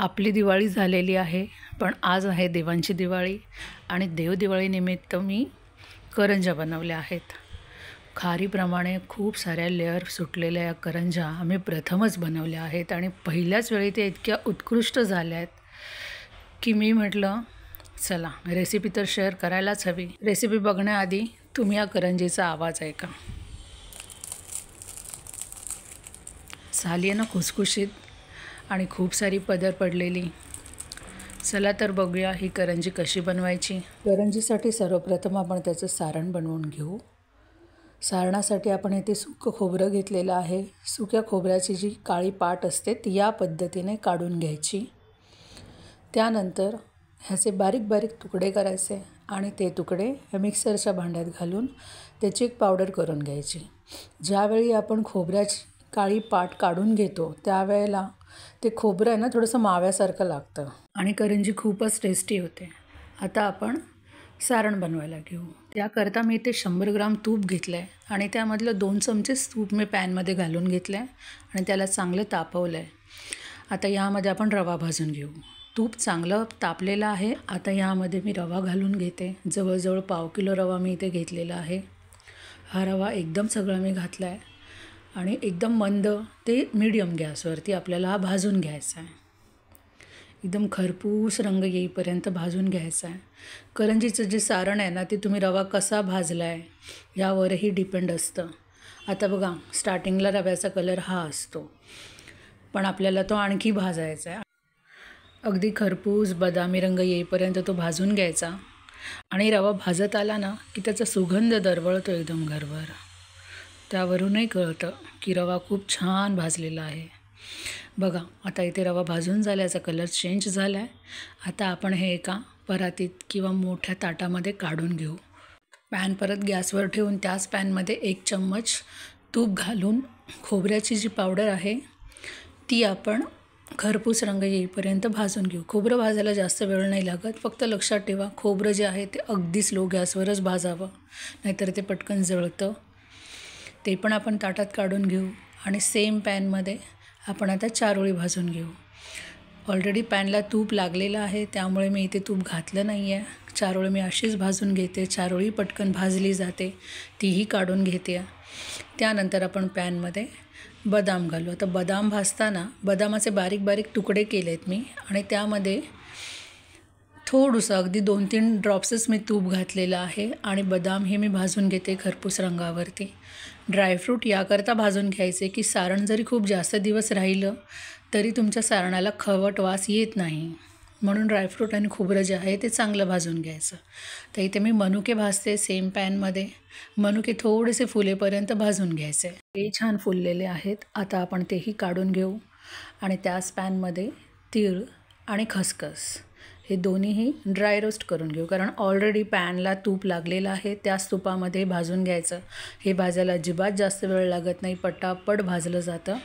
आपली दिवाळी झालेली आहे, पण आज आहे देवांची दिवाळी आणि देवदिवाळीनिमित्त मी करंज्या बनवल्या आहेत. खारीप्रमाणे खूप साऱ्या लेअर सुटलेल्या या करंज्या आम्ही प्रथमच बनवल्या आहेत आणि पहिल्याच वेळी ते इतक्या उत्कृष्ट झाल्या आहेत की मी म्हटलं चला रेसिपी तर शेअर करायलाच हवी. रेसिपी बघण्याआधी तुम्ही या करंजीचा आवाज ऐका. झाली आहे ना खुसखुशीत आणि खूप सारी पदर पडलेली. चला तर बघूया ही करंजी कशी बनवायची. करंजीसाठी सर्वप्रथम आपण त्याचं सारण बनवून घेऊ. सारणासाठी आपण इथे सुकं खोबरं घेतलेलं आहे. सुक्या खोबऱ्याची जी काळी पाट असते ती या पद्धतीने काढून घ्यायची. त्यानंतर ह्याचे बारीक बारीक तुकडे करायचे आणि ते तुकडे मिक्सरच्या भांड्यात घालून त्याची एक पावडर करून घ्यायची. ज्यावेळी आपण खोबऱ्याची काळी पाट काढून घेतो त्यावेळेला ते खोबरं आहे ना थोडंसं माव्यासारखं लागतं आणि करंजी खूपच टेस्टी होते. आता आपण सारण बनवायला घेऊ. त्याकरता मी इथे 100 ग्राम तूप घेतलं आहे आणि त्यामधलं 2 चमचेच तूप मी पॅनमध्ये घालून घेतलं आहे आणि त्याला चांगलं तापवलं आहे. आता यामध्ये आपण रवा भाजून घेऊ. तूप चांगलं तापलेलं आहे. आता यामध्ये मी रवा घालून घेते. जवळजवळ पाव किलो रवा मी इथे घेतलेला आहे. हा रवा एकदम सगळा मी घातला आहे आणि एकदम मंद ते मीडियम गॅसवरती आपल्याला हा भाजून घ्यायचा आहे. एकदम खरपूस रंग येईपर्यंत भाजून घ्यायचा आहे. करंजीचं जे सारण आहे ना ते तुम्ही रवा कसा भाजला आहे यावरही डिपेंड असतं. आता बघा स्टार्टिंगला रव्याचा कलर हा असतो, पण आपल्याला तो आणखी भाजायचा आहे. अगदी खरपूस बदामी रंग येईपर्यंत तो भाजून घ्यायचा आणि रवा भाजत आला ना की त्याचा सुगंध दरवळतो एकदम घरभर. त्यावरूनही कळतं की रवा खूप छान भाजलेला आहे. बघा आता इथे रवा भाजून झाल्याचा कलर चेंज झाला आहे. आता आपण हे एका परातीत किंवा मोठ्या ताटामध्ये काढून घेऊ. पॅन परत गॅसवर ठेवून त्याच पॅनमध्ये 1 चम्मच तूप घालून खोबऱ्याची जी पावडर आहे ती आपण खरपूस रंग येईपर्यंत भाजून घेऊ. खोबरं भाजायला जास्त वेळ नाही लागत. फक्त लक्षात ठेवा खोबरं जे आहे ते अगदी स्लो गॅसवरच भाजावं, नाहीतर ते पटकन जळतं. ते पण आपण ताटात काढून घेऊ आणि सेम पॅनमध्ये आपण आता चारोळी भाजून घेऊ. ऑलरेडी पॅनला तूप लागलेलं आहे त्यामुळे मी इथे तूप घातलं नाही आहे. चारोळी मी अशीच भाजून घेते. चारोळी पटकन भाजली जाते, तीही काढून घेते. त्यानंतर आपण पॅनमध्ये बदाम घालू. आता बदाम भाजताना बदामाचे बारीक बारीक तुकडे केले आहेत मी आणि त्यामध्ये थोडंसं अगदी 2-3 ड्रॉप्सच मी तूप घातलेलं आहे आणि बदाम हे मी भाजून घेते खरपूस रंगावरती. ड्रायफ्रूट याकरता भाजून घ्यायचे की सारण जरी खूप जास्त दिवस राहिलं तरी तुमच्या सारणाला खवट वास येत नाही, म्हणून ड्रायफ्रूट आणि खोबरं जे आहे ते चांगलं भाजून घ्यायचं. तर इथे मी मनुके भाजते सेम पॅनमध्ये. मनुके थोडेसे फुलेपर्यंत भाजून घ्यायचे. ते छान फुललेले आहेत. आता आपण तेही काढून घेऊ आणि त्याच पॅनमध्ये तीळ आणि खसखस हे दोन्हीही ड्राय रोस्ट करून घेऊ. कारण ऑलरेडी पॅनला तूप लागलेलं आहे, त्याच तुपामध्ये भाजून घ्यायचं. हे भाजायला अजिबात जास्त वेळ लागत नाही, पटापट भाजलं जातं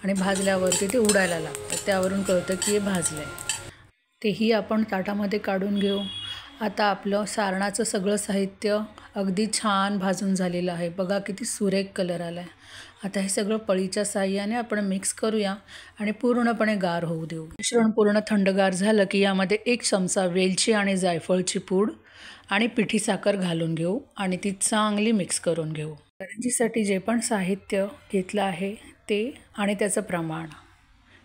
आणि भाजल्यावरती ते उडायला लागतं. त्यावरून कळतं की हे भाजलं आहे. तेही आपण ताटामध्ये काढून घेऊ. आता आपलं सारणाचं सगळं साहित्य अगदी छान भाजून झालेलं आहे. बघा किती सुरेख कलर आला आहे. आता हे सगळं पळीच्या साहाय्याने आपण मिक्स करूया आणि पूर्णपणे गार होऊ देऊ. मिश्रण पूर्ण थंडगार झालं की यामध्ये 1 चमचा वेलची आणि जायफळची पूड आणि पिठी साखर घालून घेऊ आणि ती चांगली मिक्स करून घेऊ. करंजीसाठी जे पण साहित्य घेतलं आहे ते आणि त्याचं प्रमाण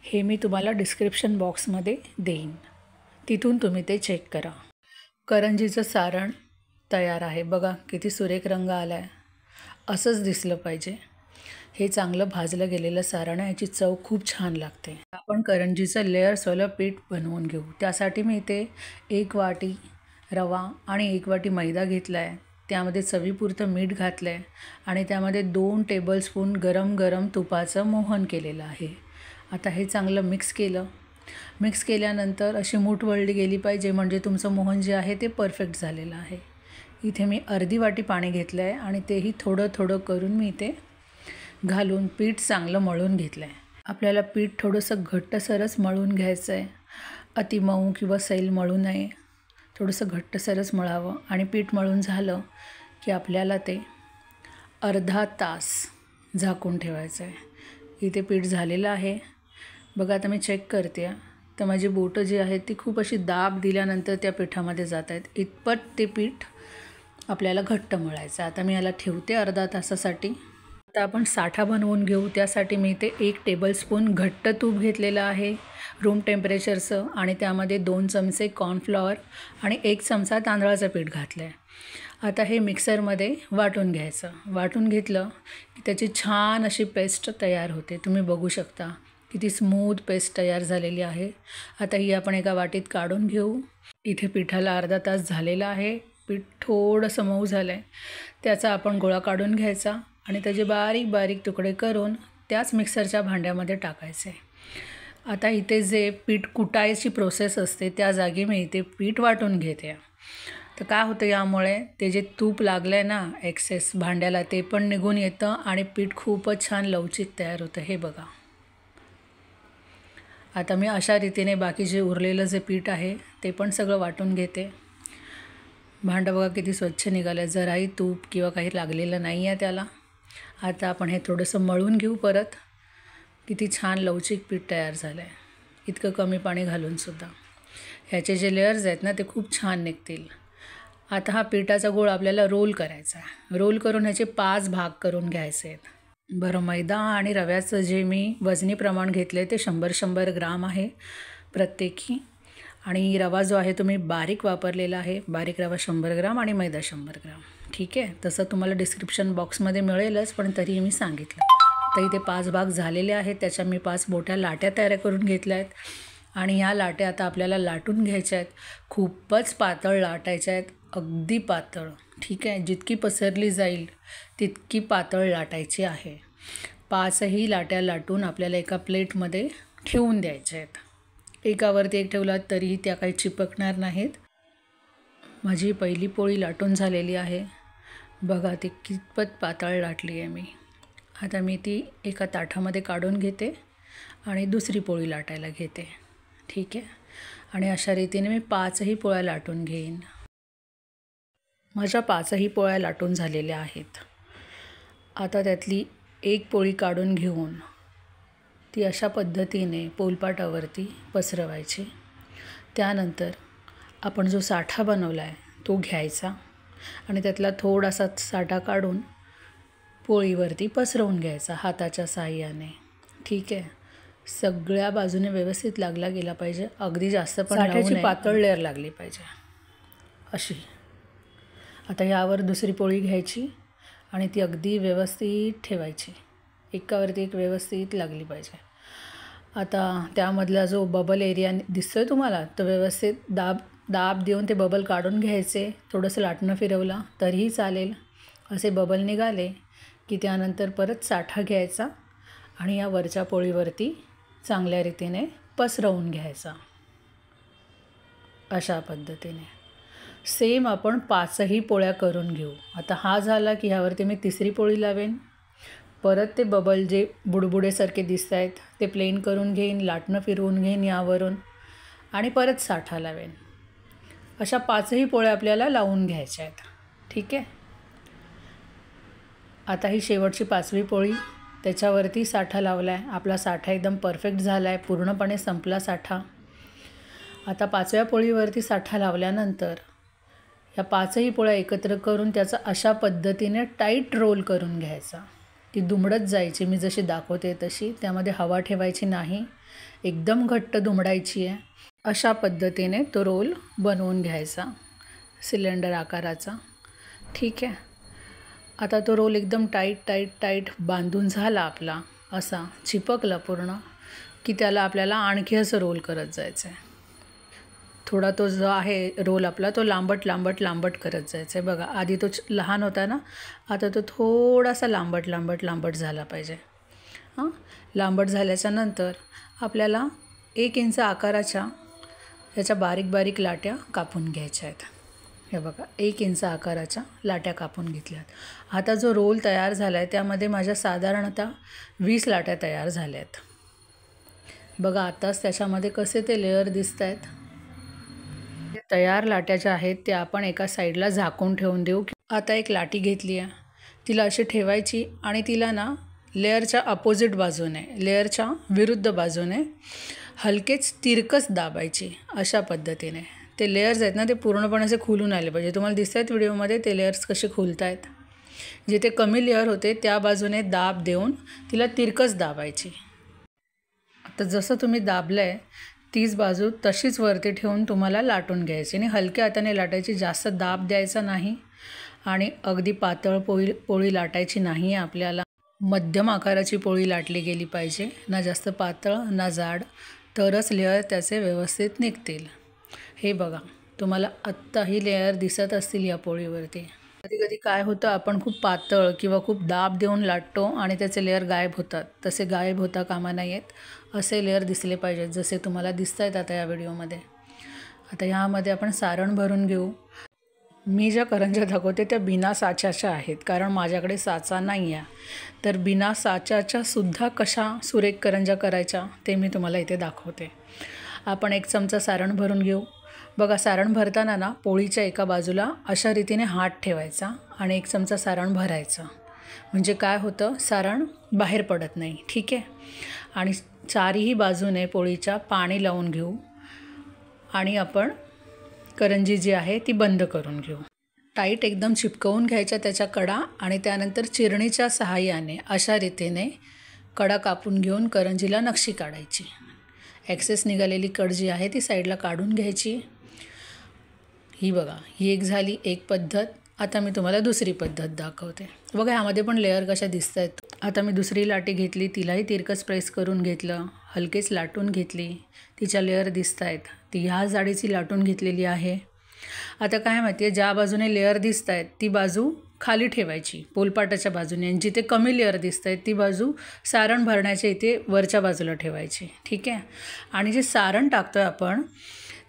हे मी तुम्हाला डिस्क्रिप्शन बॉक्समध्ये देईन, तिथून तुम्ही ते चेक करा. करंजीचं सारण तयार आहे. बघा किती सुरेख रंग आला आहे. असंच दिसलं पाहिजे. हे चांगलं भाजलं गेलेलं सारण आहे, याची चव खूप छान लागते. आपण करंजीचं लेअर्सवालं पीठ बनवून घेऊ. त्यासाठी मी इथे 1 वाटी रवा आणि 1 वाटी मैदा घेतला आहे. त्यामध्ये चवीपुरतं मीठ घातलं आहे आणि त्यामध्ये 2 टेबलस्पून गरम गरम तुपाचं मोहन केलेलं आहे. आता हे चांगलं मिक्स केलं. मिक्स केल्यानंतर अशी मूठ वळली गेली पाहिजे, म्हणजे तुमचं मोहन जे आहे ते परफेक्ट झालेलं आहे. इथे मी अर्धी वाटी पाणी घेतलं आहे आणि तेही थोडं थोडं करून मी इथे घालून पीठ चांगलं मळून घेतलं आहे. आपल्याला पीठ थोडंसं घट्टसरच मळून घ्यायचं आहे. अति मऊ किंवा सैल मळू नये. थोडंसं घट्टसरच मळावं आणि पीठ मळून झालं की आपल्याला ते अर्धा तास झाकून ठेवायचं आहे. इथे पीठ झालेलं आहे. बघा आता मी चेक करते तर माझी बोटं जी आहेत ती खूप अशी दाब दिल्यानंतर त्या पिठामध्ये जात आहेत. इतपत ते पीठ आपल्याला घट्ट मळायचं. आता मी याला ठेवते अर्धा तासासाठी. आता आपण साठा बनवून घेऊ. त्यासाठी मी इथे 1 टेबलस्पून घट्ट तूप घेतलेलं आहे रूम टेम्परेचरचं आणि त्यामध्ये 2 चमचे कॉर्नफ्लॉवर आणि 1 चमचा तांदळाचं पीठ घातलं आहे. आता हे मिक्सरमध्ये वाटून घ्यायचं. वाटून घेतलं की त्याची छान अशी पेस्ट तयार होते. तुम्ही बघू शकता किती स्मूथ पेस्ट तयार झालेली आहे. आता ही आपण एका वाटीत काढून घेऊ. इथे पिठाला अर्धा तास झालेला आहे. पीठ थोडंसं मऊ झालं आहे. त्याचा आपण गोळा काढून घ्यायचा आणि त्याचे बारीक बारीक तुकडे करून त्याच मिक्सरच्या भांड्यामध्ये टाकायचे. आता इथे जे पीठ कुटायची प्रोसेस असते त्या जागी मी इथे पीठ वाटून घेते. तर काय होतं यामुळे ते जे तूप लागलं आहे ना एक्सेस भांड्याला ते पण निघून येतं आणि पीठ खूपच छान लवचिक तयार होतं. हे बघा. आता मी अशा रीतीने बाकी जे उरलेलं जे पीठ आहे ते पण सगळं वाटून घेते. भांडं बघा किती स्वच्छ निघालं. जराही तूप किंवा काही लागलेलं नाही आहे त्याला. आता आपण हे थोडंसं मळून घेऊ परत. किती छान लवचिक पीठ तयार झालं आहे. इतकं कमी पाणी घालूनसुद्धा. ह्याचे जे लेयर्स आहेत ना ते खूप छान निघतील. आता हा पिठाचा गोळ आपल्याला रोल करायचा आहे. रोल करून ह्याचे 5 भाग करून घ्यायचे आहेत. बरं, मैदा आणि रव्याचं जे मी वजनी प्रमाण घेतलं आहे ते 100 ग्राम आहे प्रत्येकी. आणि रवा जो आहे तो मी बारीक वापरलेला आहे. बारीक रवा 100 ग्राम आणि मैदा 100 ग्राम. ठीक आहे. तसं तुम्हाला डिस्क्रिप्शन बॉक्समध्ये मिळेलच, पण तरीही मी सांगितलं. तर इथे 5 भाग झालेले आहेत. त्याच्या मी 5 मोठ्या लाट्या तयार करून घेतल्या आहेत. आणि ह्या लाट्या आता आपल्याला लाटून घ्यायच्या आहेत. खूपच पातळ लाटायच्या आहेत. अगदी पातळ. ठीक आहे. जितकी पसरली जाईल तितकी पातळ लाटायची आहे. 5ही लाट्या लाटून आपल्याला एका प्लेटमध्ये ठेवून द्यायच्या आहेत. एकावरती एक ठेवलात तरीही त्या काही चिपकणार नाहीत. माझी पहिली पोळी लाटून झालेली आहे. बघा ती कितपत पातळ लाटली आहे मी. आता मी ती एका ताटामध्ये काढून घेते आणि दुसरी पोळी लाटायला घेते. ठीक आहे. आणि अशा रीतीने मी 5ही पोळ्या लाटून घेईन. माझ्या 5ही पोळ्या लाटून झालेल्या आहेत. आता त्यातली एक पोळी काढून घेऊन ती अशा पद्धतीने पोलपाटावरती पसरवायची. त्यानंतर आपण जो साठा बनवला आहे तो घ्यायचा आणि त्यातला थोडासा साठा काढून पोळीवरती पसरवून घ्यायचा हाताच्या साहाय्याने. ठीक आहे. सगळ्या बाजूने व्यवस्थित लागला गेला पाहिजे. अगदी जास्त पण साठ्याची पातळ लेअर लागली पाहिजे अशी. आता यावर दुसरी पोळी घ्यायची आणि ती अगदी व्यवस्थित ठेवायची. एकावरती एक व्यवस्थित लागली पाहिजे. आता त्यामधला जो बबल एरिया दिसतोय तुम्हाला तो व्यवस्थित दाब देऊन ते बबल काढून घ्यायचे. थोडंसं लाटणं फिरवलं तरीही चालेल. असे बबल निघाले की त्यानंतर परत साठा घ्यायचा आणि या वरच्या पोळीवरती चांगल्या रीतीने पसरवून घ्यायचा. अशा पद्धतीने सेम आपण 5ही पोळ्या करून घेऊ. आता हा झाला की ह्यावरती मी तिसरी पोळी लावेन. परत ते बबल जे बुडबुडेसारखे दिसत आहेत ते प्लेन करून घेईन. लाटणं फिरवून घेईन यावरून आणि परत साठा लावेन. अशा 5ही पोळ्या आपल्याला लावून घ्यायच्या आहेत. ठीक आहे. आता ही शेवटची 5वी पोळी त्याच्यावरती साठा लावला आहे. आपला साठा एकदम परफेक्ट झाला आहे. पूर्णपणे संपला साठा. आता 5व्या पोळीवरती साठा लावल्यानंतर या 5ही पोळ्या एकत्र करून त्याचा अशा पद्धतीने टाईट रोल करून घ्यायचा. ती दुमडत जायची मी जशी दाखवते तशी. त्यामध्ये हवा ठेवायची नाही. एकदम घट्ट दुमडायची आहे. अशा पद्धतीने तो रोल बनवून घ्यायचा सिलेंडर आकाराचा. ठीक आहे. आता तो रोल एकदम टाईट बांधून झाला आपला. असा चिपकला पूर्ण की त्याला आपल्याला आणखी असं रोल करत जायचं आहे. थोडा तो जो आहे रोल आपला तो लांबट करत जायचं आहे. बघा आधी तो लहान होता ना, आता तो थोडासा लांबट झाला पाहिजे. लांबट झाल्याच्या नंतर आपल्याला 1 इंच आकाराच्या याच्या बारीक लाट्या कापून घ्यायच्या आहेत. हे बघा 1 इंच आकाराच्या लाट्या कापून घेतल्यात. आता जो रोल तयार झाला आहे त्यामध्ये माझ्या साधारणतः 20 लाट्या तयार झाल्या आहेत. बघा आताच त्याच्यामध्ये कसे ते लेअर दिसत आहेत. तयार लाट्या ज्या आहेत त्या आपण एका साईडला झाकून ठेवून देऊ. आता एक लाटी घेतली आहे, तिला अशी ठेवायची आणि तिला ना लेअरच्या अपोजिट बाजूने, लेअरच्या विरुद्ध बाजूने हलकेच तिरकस दाबायची अशा पद्धतीने. ते लेयर्स आहेत ना ते पूर्णपणे असे खुलून आले पाहिजे. तुम्हाला दिसत आहेत व्हिडिओमध्ये ते लेयर्स कसे खुलत आहेत. जिथे कमी लेयर होते त्या बाजूने दाब देऊन तिला तिरकस दाबायची. आता जसं तुम्ही दाबलं आहे तीच बाजू तशीच वरती ठेवून तुम्हाला लाटून घ्यायची आणि हलक्या हाताने लाटायची. जास्त दाब द्यायचा नाही आणि अगदी पातळ पोळी लाटायची नाही आहे आपल्याला. मध्यम आकाराची पोळी लाटली गेली पाहिजे, ना जास्त पातळ ना जाड, तरच लेयर त्याचे व्यवस्थित निघतील. हे बघा, तुम्हाला आत्ताही लेयर दिसत असतील या पोळीवरती. कधी कधी काय होतं, आपण खूप पातळ किंवा खूप दाब देऊन लाटतो आणि त्याचे लेयर गायब होतात. तसे गायब होता कामा नाही आहेत. असे लेयर दिसले पाहिजेत जसे तुम्हाला दिसत आहेत आता या व्हिडिओमध्ये. आता ह्यामध्ये आपण सारण भरून घेऊ. मी ज्या करंज्या दाखवते त्या बिना साच्याच्या आहेत, कारण माझ्याकडे साचा नाही आहे. तर बिना साच्याच्या सुद्धा कशा सुरेख करंज्या करायच्या ते मी तुम्हाला इथे दाखवते. आपण 1 चमचा सारण भरून घेऊ. बघा, सारण भरताना ना पोळीच्या एका बाजूला अशा रीतीने हात ठेवायचा आणि 1 चमचा सारण भरायचं. म्हणजे काय होतं, सारण बाहेर पडत नाही. ठीक आहे. आणि चारही बाजूने पोळीच्या पाणी लावून घेऊ आणि आपण करंजी जी आहे ती बंद करून घेऊ. टाईट एकदम चिपकवून घ्यायच्या त्याच्या कडा आणि त्यानंतर चिरणीच्या सहाय्याने अशा रीतीने कडा कापून घेऊन करंजीला नक्षी काढायची. ॲक्सेस निघालेली कड जी आहे ती साईडला काढून घ्यायची. ही बघा, ही एक झाली एक पद्धत. आता मी तुम्हाला दुसरी पद्धत दाखवते. बघा, ह्यामध्ये पण लेयर कशा दिसत आहेत. आता मी दुसरी लाटी घेतली, तिलाही तिरकस प्रेस करून घेतलं, हलकेच लाटून घेतली. तिच्या लेयर दिसत आहेत. ती ह्या जाडीची लाटून घेतलेली आहे. आता काय माहिती आहे, ज्या बाजूने लेयर दिसत आहेत ती बाजू खाली ठेवायची पोलपाटाच्या बाजूने, आणि जिथे कमी लेयर दिसत आहेत ती बाजू सारण भरण्याच्या इथे वरच्या बाजूला ठेवायची. ठीक आहे. आणि जे सारण टाकतो आहे आपण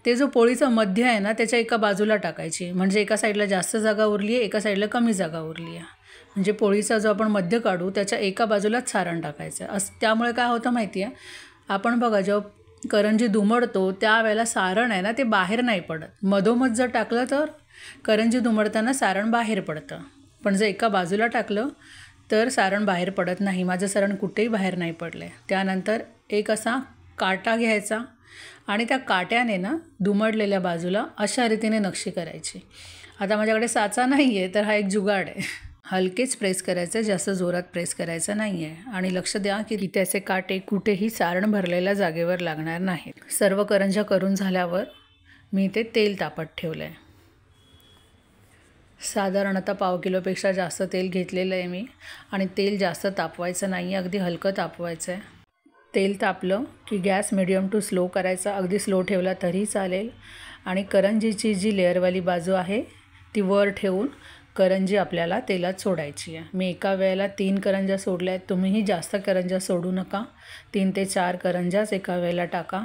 ते जो पोळीचं मध्य आहे ना त्याच्या एका बाजूला टाकायची. म्हणजे एका साईडला जास्त जागा उरली आहे, एका साईडला कमी जागा उरली आहे. म्हणजे पोळीचा जो आपण मध्य काढू त्याच्या एका बाजूलाच सारण टाकायचं. त्यामुळे काय होतं माहिती आहे, आपण बघा जेव्हा करंजी दुमडतो त्यावेळेला सारण आहे ना ते बाहेर नाही पडत. मधोमध जर टाकलं तर करंजी दुमडताना सारण बाहेर पडतं, पण जर एका बाजूला टाकलं तर सारण बाहेर पडत नाही. माझं सारण कुठेही बाहेर नाही पडलं आहे. त्यानंतर एक असा काटा घ्यायचा आणि त्या काट्याने ना दुमडलेल्या बाजूला अशा रीतीने नक्षी करायची. आता माझ्याकडे साचा नाही आहे तर हा एक जुगाड आहे. हलकेच प्रेस करायचं, जास्त जोरात प्रेस करायचं नाही आहे. आणि लक्ष द्या की त्याचे काटे कुठेही सारण भरलेल्या जागेवर लागणार नाहीत. सर्व करंज्या करून झाल्यावर मी ते तेल तापत ठेवलं आहे. साधारणतः पाव किलोपेक्षा जास्त तेल घेतलेलं आहे मी. आणि तेल जास्त तापवायचं नाही आहे, अगदी हलकं तापवायचं आहे. तेल तापलं की गॅस मीडियम टू स्लो करायचा. अगदी स्लो ठेवला तरी चालेल. आणि करंजीची जी लेअरवाली बाजू आहे ती वर ठेवून करंजी आपल्याला तेलात सोडायची आहे. मी एका वेळेला 3 करंज्या सोडल्या आहेत. तुम्हीही जास्त करंज्या सोडू नका. 3 ते 4 करंज्याच एका वेळेला टाका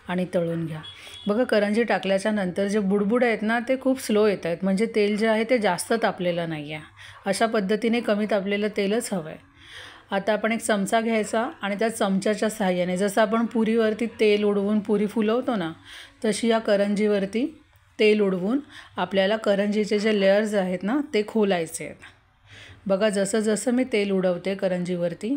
आणि तळून घ्या. बघा, करंजी टाकल्याच्या नंतर जे बुडबुड आहेत ना ते खूप स्लो येत आहेत. म्हणजे तेल जे आहे ते जास्त तापलेलं नाही आहे. अशा पद्धतीने कमी तापलेलं तेलच हवं आहे. आता आपण एक चमचा घ्यायचा आणि त्या चमच्याच्या सहाय्याने जसं आपण पुरीवरती तेल उडवून पुरी फुलवतो ना तशी या करंजीवरती तेल उडवून आपल्याला करंजीचे जे लेयर्स आहेत ना ते खोलायचे आहेत. बघा, जसं जसं मी तेल उडवते करंजीवरती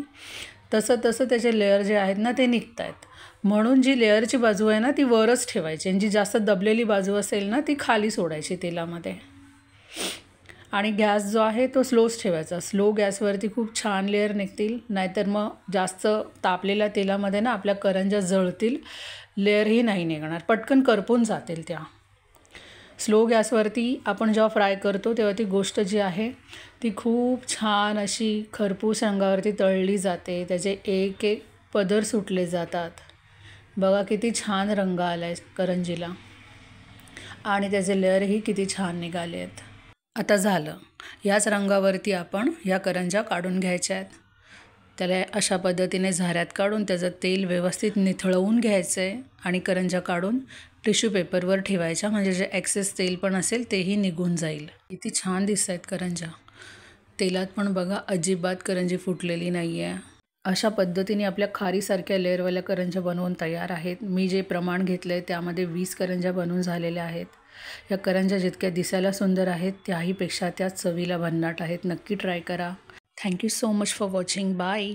तसं तसं त्याचे लेयर जे आहेत ना ते निघत आहेत. म्हणून जी लेयरची बाजू आहे ना ती वरच ठेवायची आणि जी जास्त दबलेली बाजू असेल ना ती खाली सोडायची तेलामध्ये. आणि गॅस जो आहे तो स्लोच ठेवायचा. स्लो गॅसवरती खूप छान लेयर निघतील. नाहीतर मग जास्त तापलेल्या तेलामध्ये ना आपल्या करंज्या जळतील, लेयरही नाही निघणार, पटकन करपून जातील त्या. स्लो गॅसवरती आपण जेव्हा फ्राय करतो तेव्हा ती गोष्ट जी आहे ती खूप छान अशी खरपूस रंगावरती तळली जाते. त्याचे एक एक पदर सुटले जातात. बघा किती छान रंग आला आहे करंजीला आणि त्याचे लेयरही किती छान निघाले आहेत. आता झालं. याच रंगावरती आपण या करंज्या काढून घ्यायच्या आहेत. त्याला अशा पद्धतीने झाऱ्यात काढून त्याचं तेल व्यवस्थित निथळवून घ्यायचं आहे आणि करंज्या काढून टिश्यू पेपरवर ठेवायच्या. म्हणजे जे ॲक्सेस तेल पण असेल तेही निघून जाईल. किती छान दिसत आहेत करंज्या. तेलात पण बघा अजिबात करंजी फुटलेली नाही आहे. अशा पद्धतीने आपल्या खारीसारख्या लेअरवाल्या करंज्या बनवून तयार आहेत. मी जे प्रमाण घेतलं आहे त्यामध्ये 20 करंज्या बनवून झालेल्या आहेत. या करंज्या जितक्या दिसायला सुंदर आहेत त्याहीपेक्षा त्या चवीला भन्नाट आहेत. नक्की ट्राय करा. Thank you so much for watching. Bye.